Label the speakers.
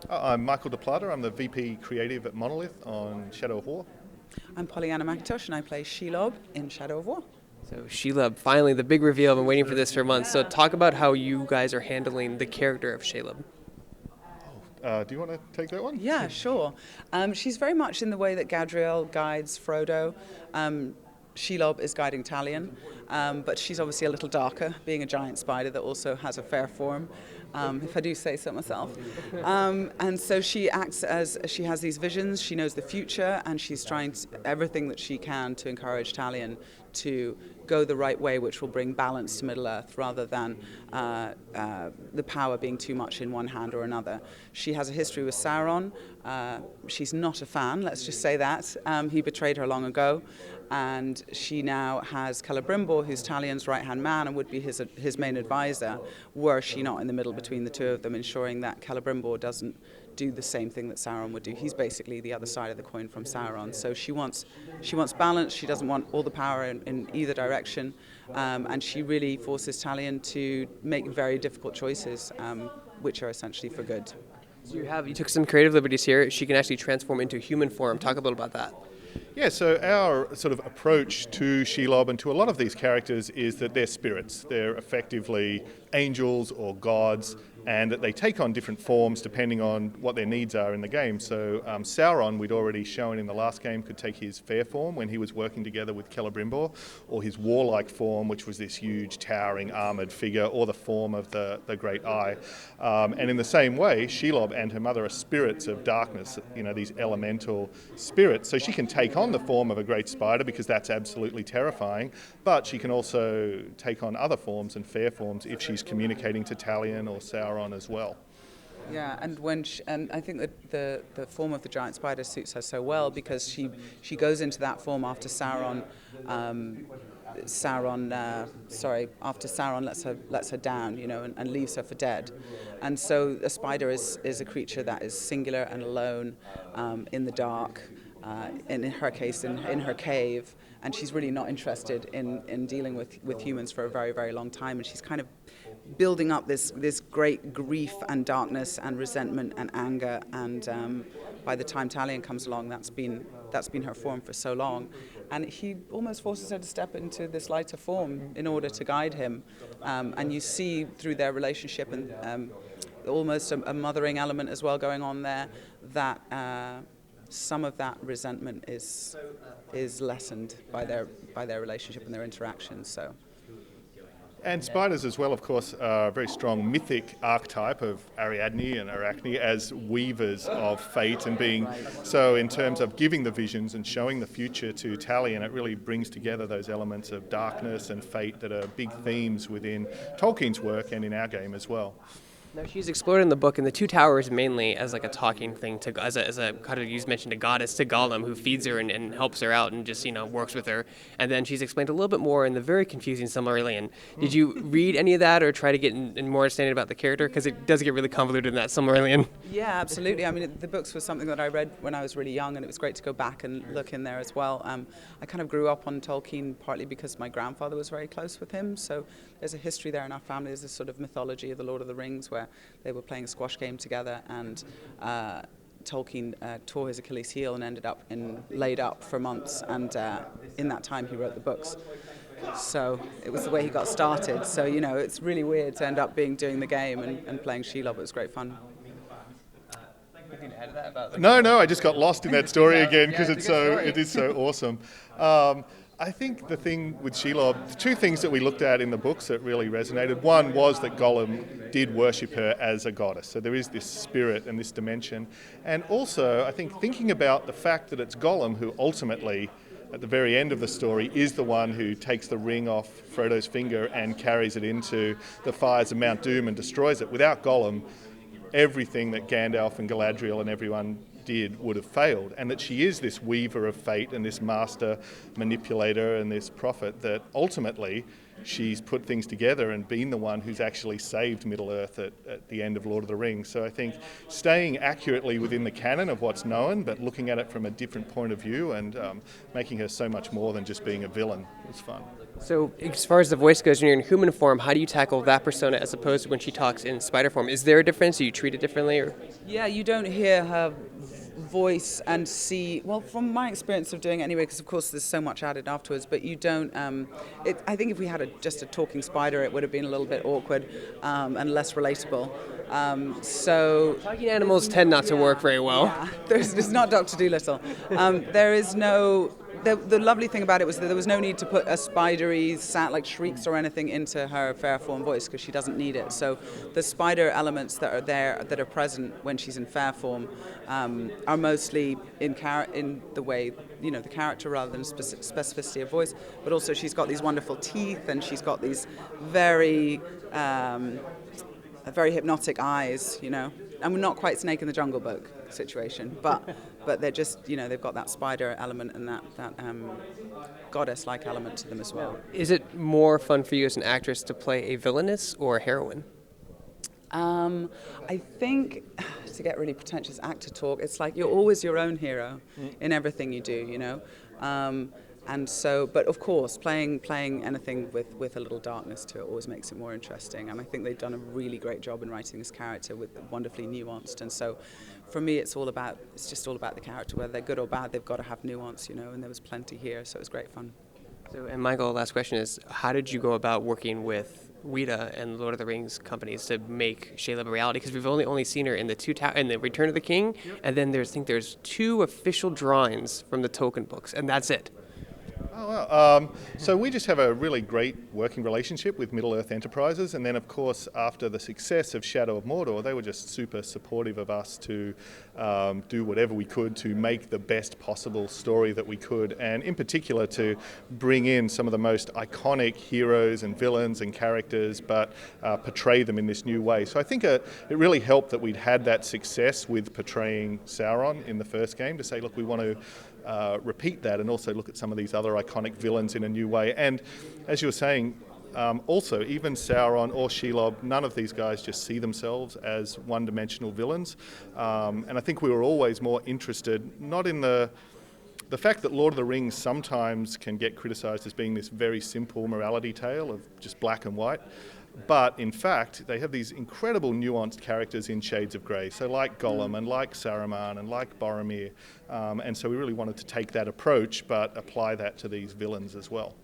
Speaker 1: I'm Michael DePlata. I'm the VP Creative at Monolith on Shadow of War.
Speaker 2: I'm Pollyanna McIntosh, and I play Shelob in Shadow of War.
Speaker 3: So Shelob, finally the big reveal. I've been waiting for this for months. So talk about how you guys are handling the character of Shelob.
Speaker 1: Do you want to take that one?
Speaker 2: Yeah, sure. She's very much in the way that Gadriel guides Frodo. Shelob is guiding Talion, but she's obviously a little darker, being a giant spider that also has a fair form, if I do say so myself. And so she acts as she has these visions, she knows the future, and she's trying everything that she can to encourage Talion to go the right way, which will bring balance to Middle-earth rather than the power being too much in one hand or another. She has a history with Sauron. She's not a fan, let's just say that. He betrayed her long ago. And she now has Celebrimbor, who's Talion's right-hand man and would be his main advisor, were she not in the middle between the two of them, ensuring that Celebrimbor doesn't do the same thing that Sauron would do. He's basically the other side of the coin from Sauron. So she wants balance. She doesn't want all the power in either direction, and she really forces Talion to make very difficult choices, which are essentially for good.
Speaker 3: So you took some creative liberties here. She can actually transform into human form. Talk a little about that.
Speaker 1: Yeah, so our sort of approach to Shelob and to a lot of these characters is that they're spirits. They're effectively angels or gods, and that they take on different forms depending on what their needs are in the game. So Sauron, we'd already shown in the last game, could take his fair form when he was working together with Celebrimbor, or his warlike form, which was this huge towering armoured figure, or the form of the Great Eye. And in the same way, Shelob and her mother are spirits of darkness, these elemental spirits. So she can take on the form of a great spider because that's absolutely terrifying, but she can also take on other forms and fair forms if she's communicating to Talion or Sauron as well.
Speaker 2: Yeah, and I think that the form of the giant spider suits her so well because she goes into that form after Sauron. After Sauron lets her down, and leaves her for dead. And so a spider is a creature that is singular and alone, in the dark. In her case, in her cave, and she's really not interested in dealing with humans for a very, very long time, and she's kind of building up this great grief and darkness and resentment and anger, and by the time Talion comes along, that's been her form for so long, and he almost forces her to step into this lighter form in order to guide him, and you see through their relationship and almost a mothering element as well going on there, that some of that resentment is lessened by their relationship and their interactions. So.
Speaker 1: And spiders as well, of course, are a very strong mythic archetype of Ariadne and Arachne as weavers of fate and being. So in terms of giving the visions and showing the future to Talion, it really brings together those elements of darkness and fate that are big themes within Tolkien's work and in our game as well.
Speaker 3: Now she's explored in the book in the Two Towers mainly as like a talking thing as a kind of you mentioned a goddess to Gollum who feeds her and helps her out and just works with her, and then she's explained a little bit more in the very confusing Silmarillion. Did you read any of that or try to get in more understanding about the character, because it does get really convoluted in that Silmarillion?
Speaker 2: Yeah, absolutely. I mean, the books was something that I read when I was really young, and it was great to go back and look in there as well. I kind of grew up on Tolkien partly because my grandfather was very close with him, so there's a history there in our family. There's this sort of mythology of the Lord of the Rings where they were playing a squash game together, and Tolkien tore his Achilles heel and ended up laid up for months, and in that time he wrote the books. So it was the way he got started. So it's really weird to end up doing the game and playing Shelob. It was great fun.
Speaker 1: No, I just got lost in that story again because it is so awesome. I think the thing with Shelob, the two things that we looked at in the books that really resonated, one was that Gollum did worship her as a goddess. So there is this spirit and this dimension. And also, I think thinking about the fact that it's Gollum who ultimately, at the very end of the story, is the one who takes the ring off Frodo's finger and carries it into the fires of Mount Doom and destroys it. Without Gollum, everything that Gandalf and Galadriel and everyone did would have failed, and that she is this weaver of fate and this master manipulator and this prophet that ultimately she's put things together and been the one who's actually saved Middle-earth at the end of Lord of the Rings. So I think staying accurately within the canon of what's known, but looking at it from a different point of view and making her so much more than just being a villain was fun.
Speaker 3: So as far as the voice goes, when you're in human form, how do you tackle that persona as opposed to when she talks in spider form? Is there a difference? Do you treat it differently? Or?
Speaker 2: Yeah, you don't hear her voice and see, well, from my experience of doing it anyway, because of course there's so much added afterwards, but you don't, I think if we had just a talking spider, it would have been a little bit awkward and less relatable. So
Speaker 3: talking animals tend not to work very well.
Speaker 2: Yeah, it's not Dr. Dolittle. There is no... The lovely thing about it was that there was no need to put a spidery sound like shrieks or anything into her fair form voice because she doesn't need it. So the spider elements that are there, that are present when she's in fair form, are mostly in the way, the character rather than specificity of voice. But also she's got these wonderful teeth and she's got these very hypnotic eyes, And we're not quite Snake in the Jungle Book situation, but they're just, they've got that spider element and that goddess-like element to them as well.
Speaker 3: Is it more fun for you as an actress to play a villainess or a heroine?
Speaker 2: I think, to get really pretentious actor talk, it's like you're always your own hero in everything you do, And so, but of course, playing anything with a little darkness to it always makes it more interesting. And I think they've done a really great job in writing this character with wonderfully nuanced. And so, for me, it's just all about the character. Whether they're good or bad, they've got to have nuance, And there was plenty here, so it was great fun.
Speaker 3: So, and Michael, last question is: how did you go about working with Weta and Lord of the Rings companies to make Shelob a reality? Because we've only seen her in the Return of the King, and then there's 2 official drawings from the Tolkien books, and that's it.
Speaker 1: Oh, wow. So we just have a really great working relationship with Middle-earth Enterprises, and then of course after the success of Shadow of Mordor, they were just super supportive of us to do whatever we could to make the best possible story that we could, and in particular to bring in some of the most iconic heroes and villains and characters, but portray them in this new way. So I think it really helped that we'd had that success with portraying Sauron in the first game to say, look, we want to repeat that and also look at some of these other iconic villains in a new way. And as you were saying, also even Sauron or Shelob, none of these guys just see themselves as one-dimensional villains. And I think we were always more interested, not in the fact that Lord of the Rings sometimes can get criticised as being this very simple morality tale of just black and white. But in fact, they have these incredible nuanced characters in shades of grey. So like Gollum and like Saruman and like Boromir. And so we really wanted to take that approach, but apply that to these villains as well.